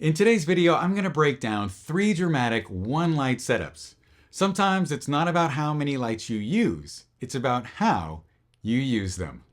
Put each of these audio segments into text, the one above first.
In today's video, I'm going to break down 3 dramatic one light setups. Sometimes it's not about how many lights you use, it's about how you use them.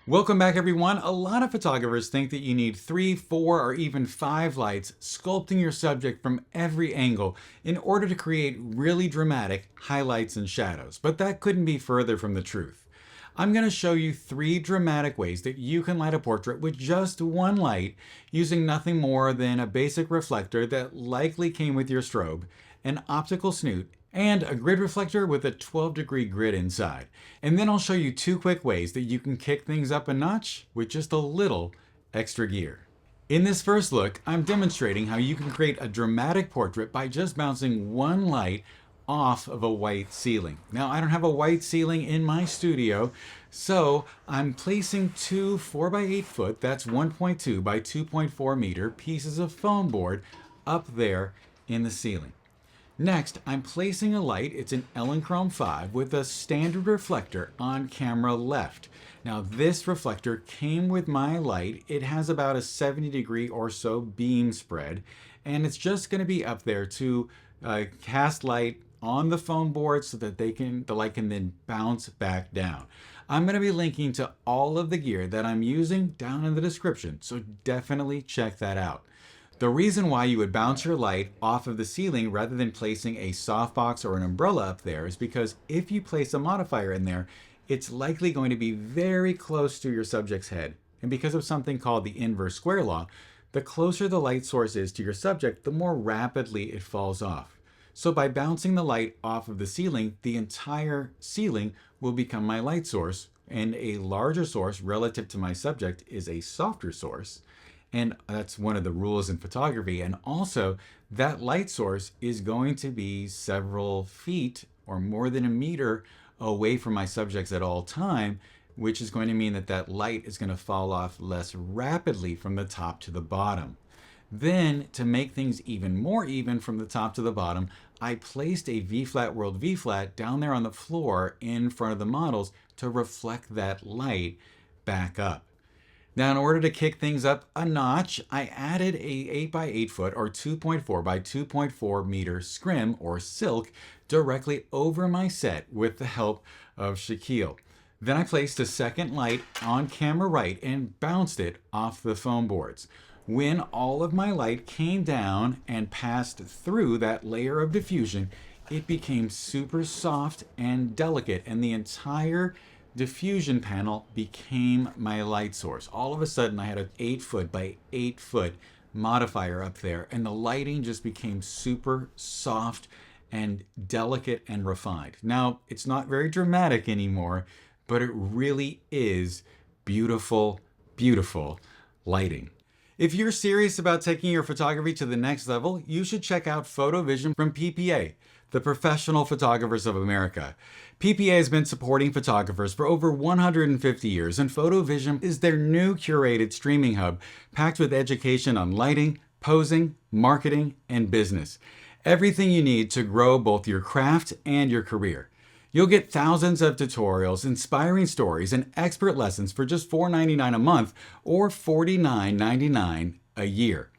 Welcome back, everyone. A lot of photographers think that you need 3, 4, or even 5 lights sculpting your subject from every angle in order to create really dramatic highlights and shadows, but that couldn't be further from the truth. I'm going to show you 3 dramatic ways that you can light a portrait with just one light using nothing more than a basic reflector that likely came with your strobe, an optical snoot, and a grid reflector with a 12-degree grid inside. And then I'll show you 2 quick ways that you can kick things up a notch with just a little extra gear. In this first look, I'm demonstrating how you can create a dramatic portrait by just bouncing one light off of a white ceiling. Now, I don't have a white ceiling in my studio, so I'm placing 2 4x8 foot, that's 1.2 by 2.4 meter pieces of foam board up there in the ceiling. Next, I'm placing a light, it's an Elinchrom 5 with a standard reflector on camera left. Now this reflector came with my light. It has about a 70-degree or so beam spread, and it's just going to be up there to cast light on the foam board so that the light can then bounce back down. I'm going to be linking to all of the gear that I'm using down in the description, so definitely check that out. The reason why you would bounce your light off of the ceiling rather than placing a softbox or an umbrella up there is because if you place a modifier in there, it's likely going to be very close to your subject's head. And because of something called the inverse square law, the closer the light source is to your subject, the more rapidly it falls off. So by bouncing the light off of the ceiling, the entire ceiling will become my light source, and a larger source relative to my subject is a softer source. And that's one of the rules in photography. And also, that light source is going to be several feet or more than a meter away from my subjects at all time, which is going to mean that that light is going to fall off less rapidly from the top to the bottom. Then, to make things even more even from the top to the bottom, I placed a V-flat World V-flat down there on the floor in front of the models to reflect that light back up. Now, in order to kick things up a notch, I added a 8x8 foot or 2.4 by 2.4 meter scrim or silk directly over my set with the help of Shaquille. Then I placed a second light on camera right and bounced it off the foam boards. When all of my light came down and passed through that layer of diffusion, it became super soft and delicate, and the entire diffusion panel became my light source. All of a sudden, I had an 8 foot by 8 foot modifier up there, and the lighting just became super soft and delicate and refined. Now, it's not very dramatic anymore, but it really is beautiful, beautiful lighting. If you're serious about taking your photography to the next level, you should check out PhotoVision from PPA, the Professional Photographers of America. PPA has been supporting photographers for over 150 years, and PhotoVision is their new curated streaming hub packed with education on lighting, posing, marketing, and business. Everything you need to grow both your craft and your career. You'll get thousands of tutorials, inspiring stories, and expert lessons for just $4.99 a month or $49.99 a year.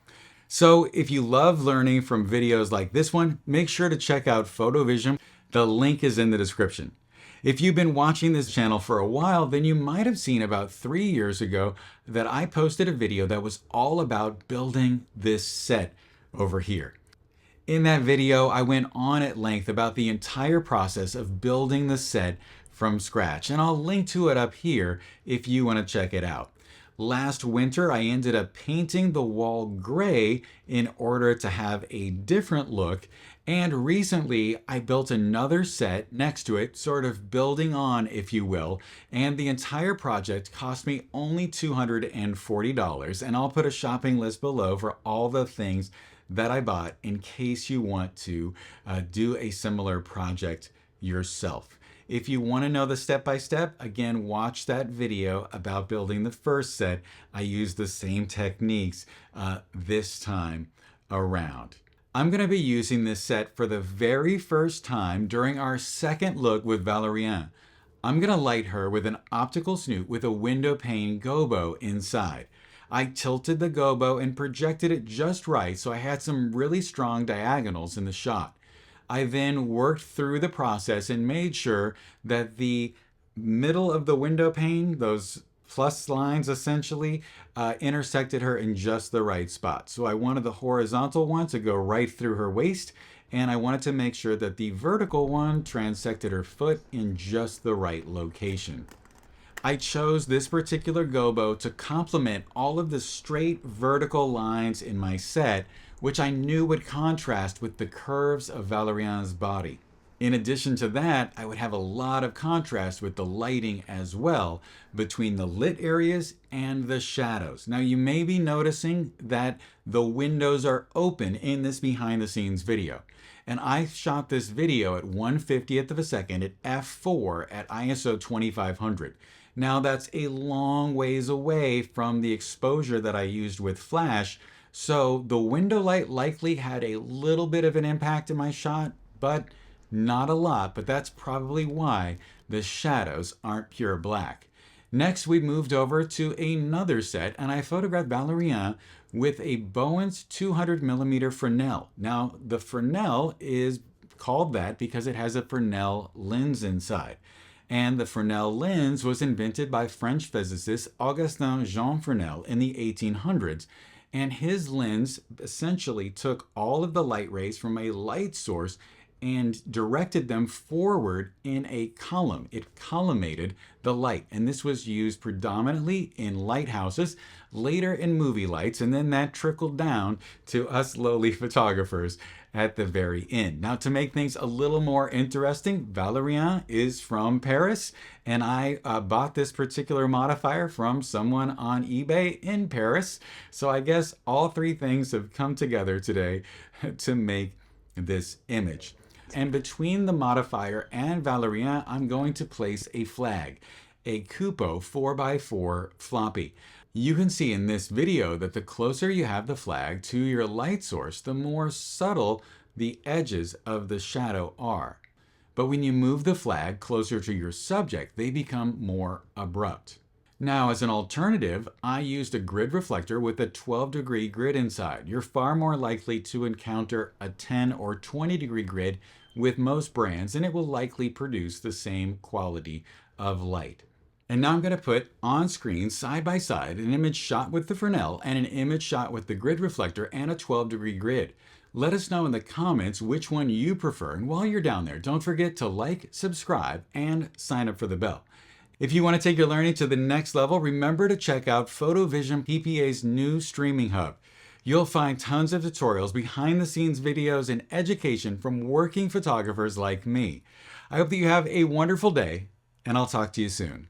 So if you love learning from videos like this one, make sure to check out PhotoVision. The link is in the description. If you've been watching this channel for a while, then you might have seen about 3 years ago that I posted a video that was all about building this set over here. In that video, I went on at length about the entire process of building the set from scratch, and I'll link to it up here if you want to check it out. Last winter, I ended up painting the wall gray in order to have a different look, and recently I built another set next to it, sort of building on, if you will, and the entire project cost me only $240, and I'll put a shopping list below for all the things that I bought in case you want to do a similar project yourself. If you want to know the step-by-step, again, watch that video about building the first set. I used the same techniques this time around. I'm going to be using this set for the very first time during our second look with Valérian. I'm going to light her with an optical snoot with a window pane gobo inside. I tilted the gobo and projected it just right so I had some really strong diagonals in the shot. I then worked through the process and made sure that the middle of the window pane, those plus lines essentially, intersected her in just the right spot. So I wanted the horizontal one to go right through her waist, and I wanted to make sure that the vertical one transected her foot in just the right location. I chose this particular gobo to complement all of the straight vertical lines in my set, which I knew would contrast with the curves of Valérian's body. In addition to that, I would have a lot of contrast with the lighting as well between the lit areas and the shadows. Now you may be noticing that the windows are open in this behind the scenes video. And I shot this video at 1/50th of a second at f4 at ISO 2500. Now that's a long ways away from the exposure that I used with flash, so the window light likely had a little bit of an impact in my shot, but not a lot, but that's probably why the shadows aren't pure black. Next, we moved over to another set, and I photographed Valérian with a Bowen's 200mm Fresnel. Now, the Fresnel is called that because it has a Fresnel lens inside. And the Fresnel lens was invented by French physicist Augustin Jean Fresnel in the 1800s. And his lens essentially took all of the light rays from a light source and directed them forward in a column. It collimated the light, and this was used predominantly in lighthouses, later in movie lights, and then that trickled down to us lowly photographers at the very end. Now, to make things a little more interesting, Valérian is from Paris, and I bought this particular modifier from someone on eBay in Paris. So I guess all three things have come together today to make this image. And between the modifier and Valérian, I'm going to place a flag, a Coupeau 4x4 floppy. You can see in this video that the closer you have the flag to your light source, the more subtle the edges of the shadow are. But when you move the flag closer to your subject, they become more abrupt. Now, as an alternative, I used a grid reflector with a 12-degree grid inside. You're far more likely to encounter a 10 or 20-degree grid with most brands, and it will likely produce the same quality of light. And now I'm going to put on screen side by side an image shot with the Fresnel and an image shot with the grid reflector and a 12-degree grid. Let us know in the comments which one you prefer, and while you're down there, don't forget to like, subscribe, and sign up for the bell. If you want to take your learning to the next level, remember to check out PhotoVision PPA's new streaming hub. You'll find tons of tutorials, behind the scenes videos, and education from working photographers like me. I hope that you have a wonderful day, and I'll talk to you soon.